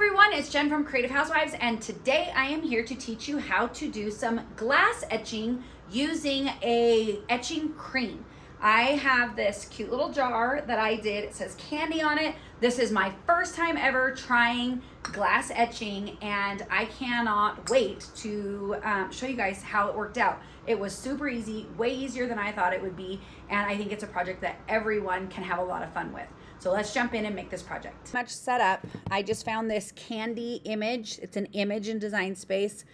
everyone, it's Jen from Creative Housewives, and today I am here to teach you how to do some glass etching using a etching cream. I have this cute little jar that I did. It says candy on it. This is my first time ever trying glass etching, and I cannot wait to show you guys how it worked out. It was super easy, way easier than I thought it would be, and I think it's a project that everyone can have a lot of fun with. So let's jump in and make this project. Much set up. I just found this candy image. It's an image in Design Space.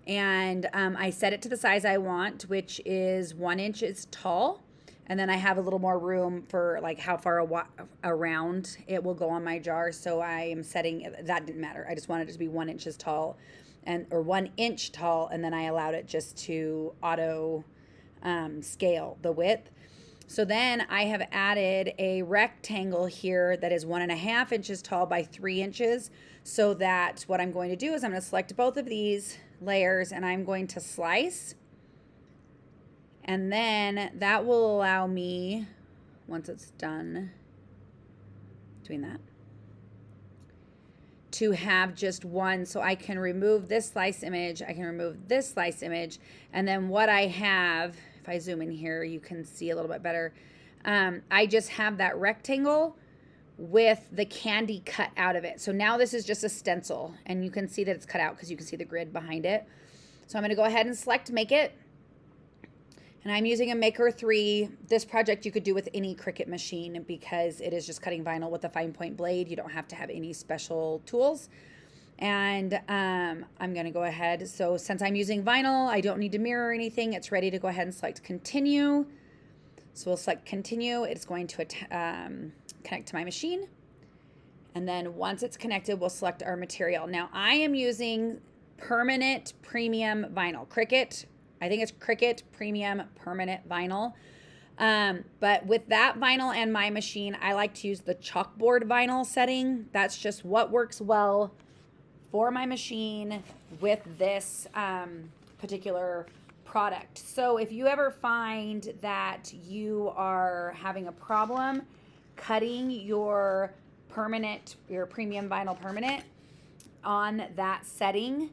And I set it to the size I want, which is 1 inch tall. And then I have a little more room for like how far around it will go on my jar. So I am setting, that didn't matter. I just wanted it to be 1 inch tall or 1 inch tall. And then I allowed it just to auto scale the width. So then I have added a rectangle here that is 1.5 inches tall by 3 inches, so that what I'm going to do is I'm going to select both of these layers and I'm going to slice. And then that will allow me, once it's done doing that, to have just one. So I can remove this slice image, I can remove this slice image, and then what I have, if I zoom in here, you can see a little bit better. I just have that rectangle with the candy cut out of it. So now this is just a stencil, and you can see that it's cut out because you can see the grid behind it. So I'm going to go ahead and select Make It. And I'm using a Maker 3. This project you could do with any Cricut machine because it is just cutting vinyl with a fine point blade. You don't have to have any special tools. And I'm going to go ahead. So since I'm using vinyl, I don't need to mirror anything. It's ready to go ahead and select Continue. So we'll select Continue. It's going to connect to my machine. And then once it's connected, we'll select our material. Now I am using permanent premium vinyl. Cricut. I think it's Cricut Premium Permanent Vinyl. But with that vinyl and my machine, I like to use the chalkboard vinyl setting. That's just what works well for my machine with this particular product. So if you ever find that you are having a problem cutting your premium vinyl permanent on that setting,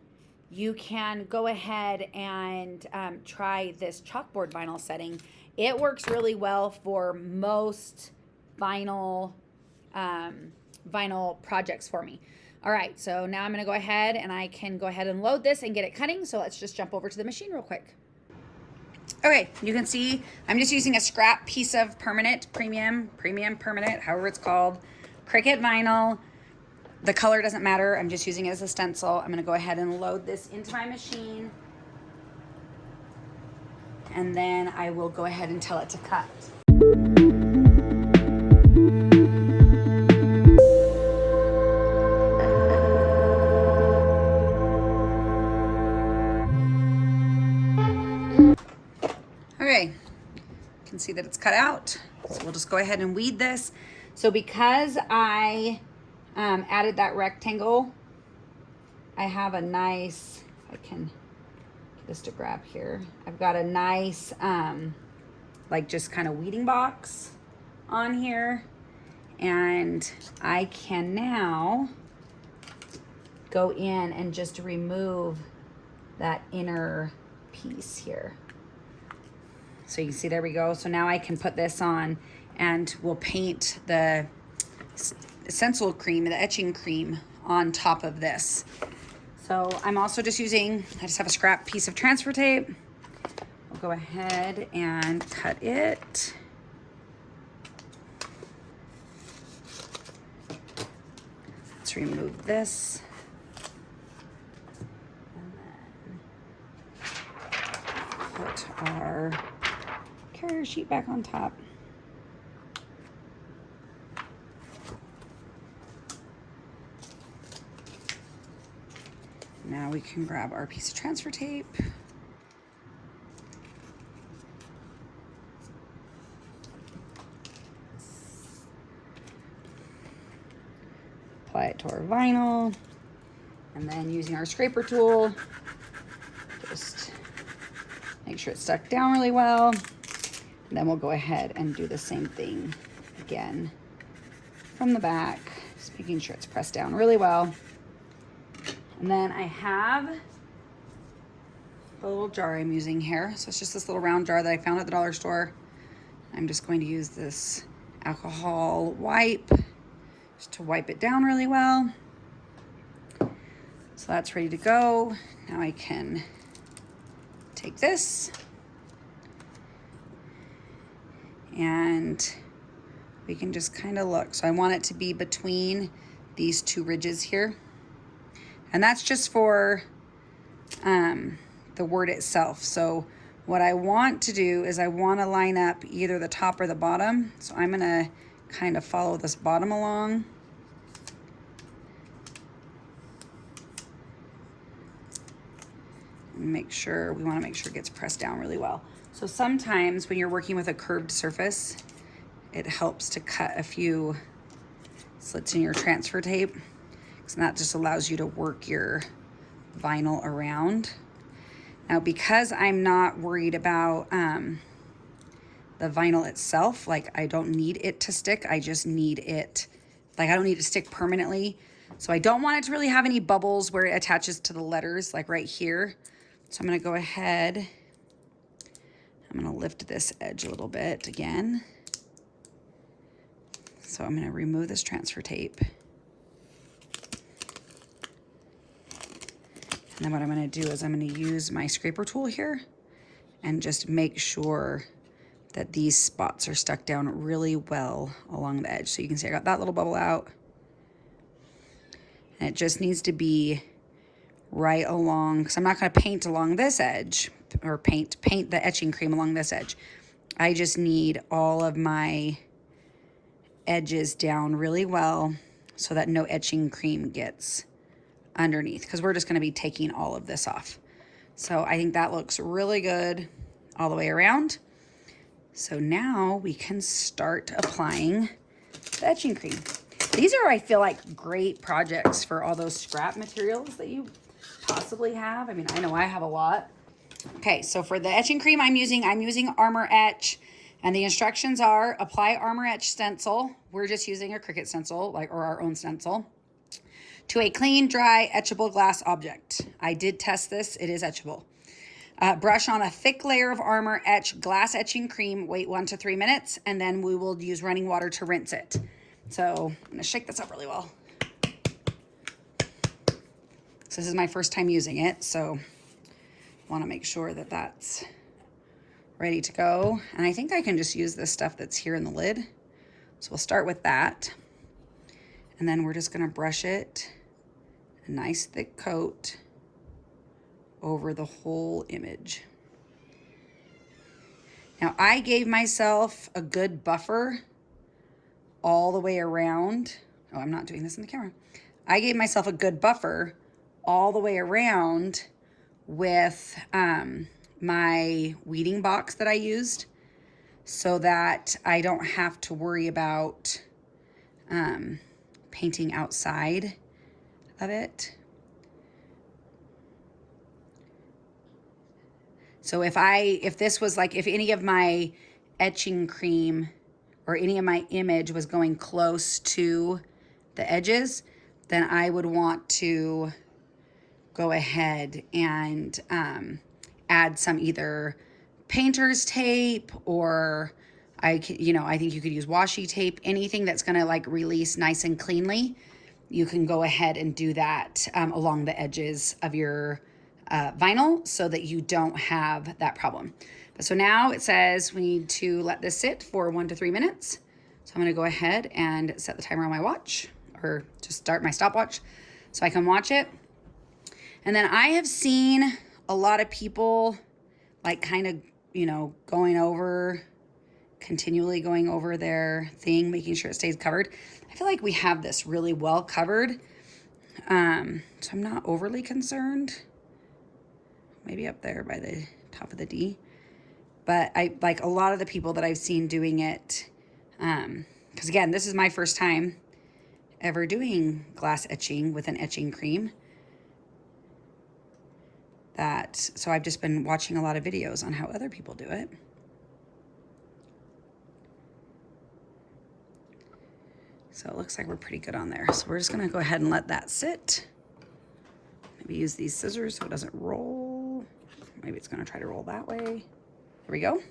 you can go ahead and try this chalkboard vinyl setting. It works really well for most vinyl projects for me. All right, so now I'm gonna go ahead and I can go ahead and load this and get it cutting. So let's just jump over to the machine real quick. Okay, you can see I'm just using a scrap piece of permanent, premium permanent, however it's called, Cricut vinyl. The color doesn't matter, I'm just using it as a stencil. I'm gonna go ahead and load this into my machine. And then I will go ahead and tell it to cut. Okay, you can see that it's cut out. So we'll just go ahead and weed this. So because I added that rectangle, I have a nice, if I can get this to grab here, I've got a nice like just kind of weeding box on here, and I can now go in and just remove that inner piece here. So you can see, there we go. So now I can put this on and we'll paint the stencil cream, the etching cream on top of this. So I'm also just using, I just have a scrap piece of transfer tape. I'll go ahead and cut it. Let's remove this. And then put our carrier sheet back on top. Now we can grab our piece of transfer tape. Apply it to our vinyl. And then using our scraper tool, just make sure it's stuck down really well. And then we'll go ahead and do the same thing again from the back, just making sure it's pressed down really well. And then I have the little jar I'm using here. So it's just this little round jar that I found at the dollar store. I'm just going to use this alcohol wipe just to wipe it down really well. So that's ready to go. Now I can take this and we can just kind of look. So I want it to be between these two ridges here. And that's just for the word itself. So what I want to do is I want to line up either the top or the bottom. So I'm gonna kind of follow this bottom along. Make sure, we want to make sure it gets pressed down really well. So sometimes when you're working with a curved surface, it helps to cut a few slits in your transfer tape, because that just allows you to work your vinyl around. Now, because I'm not worried about the vinyl itself, like I don't need it to stick, I just need it, like I don't need it to stick permanently. So I don't want it to really have any bubbles where it attaches to the letters, like right here. So I'm gonna go ahead, I'm gonna lift this edge a little bit again. So I'm gonna remove this transfer tape. And then what I'm gonna do is I'm gonna use my scraper tool here and just make sure that these spots are stuck down really well along the edge. So you can see I got that little bubble out. And it just needs to be right along, because I'm not going to paint along this edge or paint the etching cream along this edge. I just need all of my edges down really well so that no etching cream gets underneath, because we're just going to be taking all of this off. So I think that looks really good all the way around. So now we can start applying the etching cream. These are, I feel like, great projects for all those scrap materials that you possibly have. I mean, I know I have a lot. Okay, so for the etching cream I'm using Armor Etch, and the instructions are apply Armor Etch stencil. We're just using a Cricut stencil, or our own stencil, to a clean, dry, etchable glass object. I did test this, it is etchable. Brush on a thick layer of Armor Etch glass etching cream, wait 1 to 3 minutes, and then we will use running water to rinse it. So I'm gonna shake this up really well. So this is my first time using it, so I wanna make sure that that's ready to go. And I think I can just use this stuff that's here in the lid. So we'll start with that. And then we're just gonna brush it, a nice thick coat over the whole image. Now I gave myself a good buffer all the way around. Oh, I'm not doing this in the camera. I gave myself a good buffer all the way around with my weeding box that I used, so that I don't have to worry about painting outside of it. So if this was like, if any of my etching cream or any of my image was going close to the edges, then I would want to go ahead and add some either painter's tape, or I think you could use washi tape, anything that's gonna like release nice and cleanly. You can go ahead and do that along the edges of your vinyl so that you don't have that problem. But so now it says we need to let this sit for 1 to 3 minutes. So I'm gonna go ahead and set the timer on my watch, or just start my stopwatch so I can watch it. And then I have seen a lot of people like kind of, continually going over their thing, making sure it stays covered. I feel like we have this really well covered. So I'm not overly concerned. Maybe up there by the top of the D. But I like a lot of the people that I've seen doing it, because again, this is my first time ever doing glass etching with an etching cream. So I've just been watching a lot of videos on how other people do it. So it looks like we're pretty good on there. So we're just gonna go ahead and let that sit. Maybe use these scissors so it doesn't roll. Maybe it's gonna try to roll that way. There we go.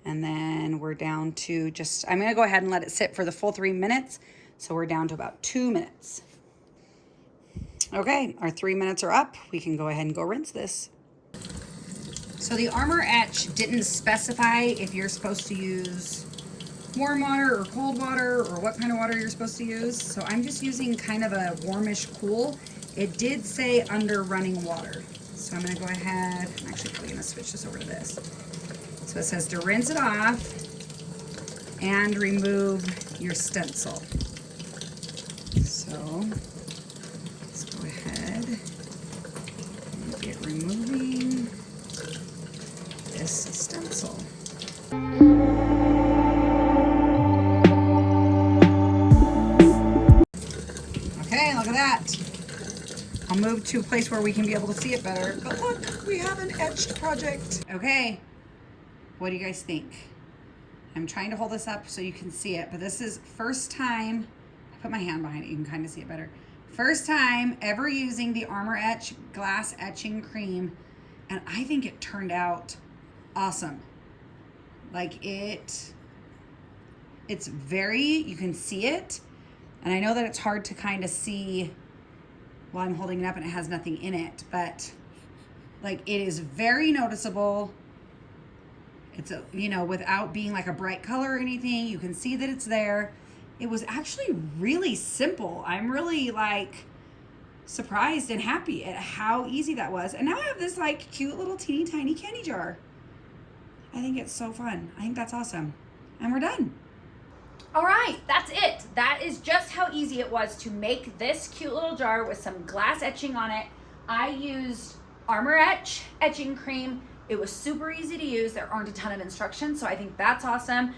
And then we're down to just, I'm gonna go ahead and let it sit for the full 3 minutes. So we're down to about 2 minutes. Okay, our 3 minutes are up. We can go ahead and go rinse this. So the Armor Etch didn't specify if you're supposed to use warm water or cold water or what kind of water you're supposed to use. So I'm just using kind of a warmish cool. It did say under running water. So I'm gonna go ahead, I'm actually probably gonna switch this over to this. So it says to rinse it off and remove your stencil. So let's go ahead and get removing this stencil. Okay, look at that. I'll move to a place where we can be able to see it better. But look, we have an etched project. Okay, what do you guys think? I'm trying to hold this up so you can see it, but this is first time, I put my hand behind it, you can kind of see it better. First time ever using the Armor Etch glass etching cream, and I think it turned out awesome. Like it's very, you can see it, and I know that it's hard to kind of see while I'm holding it up and it has nothing in it, but like it is very noticeable. It's a, you know, without being like a bright color or anything, you can see that it's there. It was actually really simple. I'm really like surprised and happy at how easy that was. And now I have this like cute little teeny tiny candy jar. I think it's so fun. I think that's awesome. And we're done. All right, that's it. That is just how easy it was to make this cute little jar with some glass etching on it. I used Armor Etch etching cream. It was super easy to use. There aren't a ton of instructions, so I think that's awesome.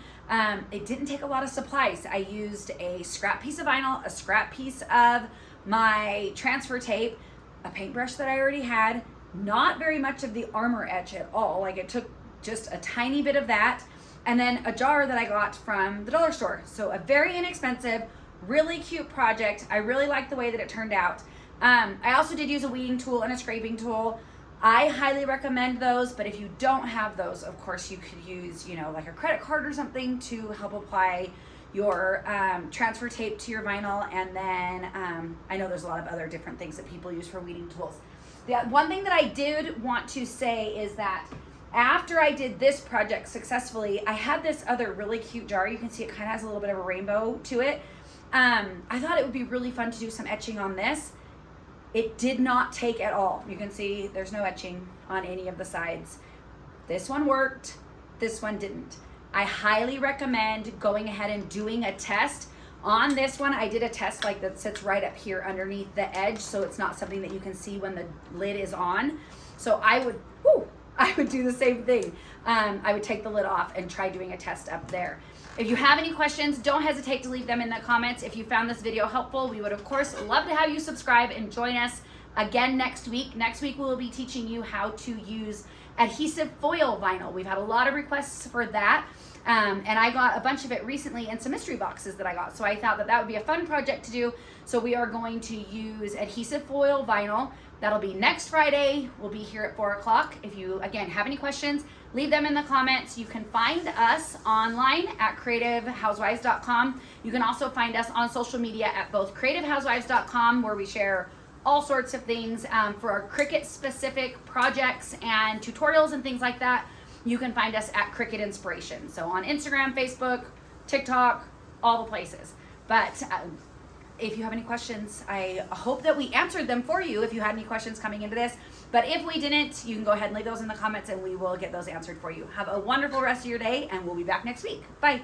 It didn't take a lot of supplies. I used a scrap piece of vinyl, a scrap piece of my transfer tape, a paintbrush that I already had, not very much of the Armor Etch at all. Like it took just a tiny bit of that, and then a jar that I got from the dollar store. So a very inexpensive, really cute project. I really like the way that it turned out. I also did use a weeding tool and a scraping tool. I highly recommend those, but if you don't have those, of course you could use, you know, like a credit card or something to help apply your transfer tape to your vinyl. And then I know there's a lot of other different things that people use for weeding tools. The one thing that I did want to say is that after I did this project successfully, I had this other really cute jar. You can see it kind of has a little bit of a rainbow to it. I thought it would be really fun to do some etching on this. It did not take at all. You can see there's no etching on any of the sides. This one worked, this one didn't. I highly recommend going ahead and doing a test. On this one, I did a test like that sits right up here underneath the edge, so it's not something that you can see when the lid is on. So I would do the same thing. I would take the lid off and try doing a test up there. If you have any questions, don't hesitate to leave them in the comments. If you found this video helpful, we would of course love to have you subscribe and join us again next week. Next week we will be teaching you how to use adhesive foil vinyl. We've had a lot of requests for that, and I got a bunch of it recently in some mystery boxes that I got. So I thought that that would be a fun project to do. So we are going to use adhesive foil vinyl. That'll be next Friday. We'll be here at 4 o'clock. If you, again, have any questions, leave them in the comments. You can find us online at creativehousewives.com. You can also find us on social media at both creativehousewives.com, where we share all sorts of things for our Cricut specific projects and tutorials and things like that. You can find us at Cricut Inspiration. So on Instagram, Facebook, TikTok, all the places. But if you have any questions, I hope that we answered them for you if you had any questions coming into this. But if we didn't, you can go ahead and leave those in the comments and we will get those answered for you. Have a wonderful rest of your day, and we'll be back next week. Bye.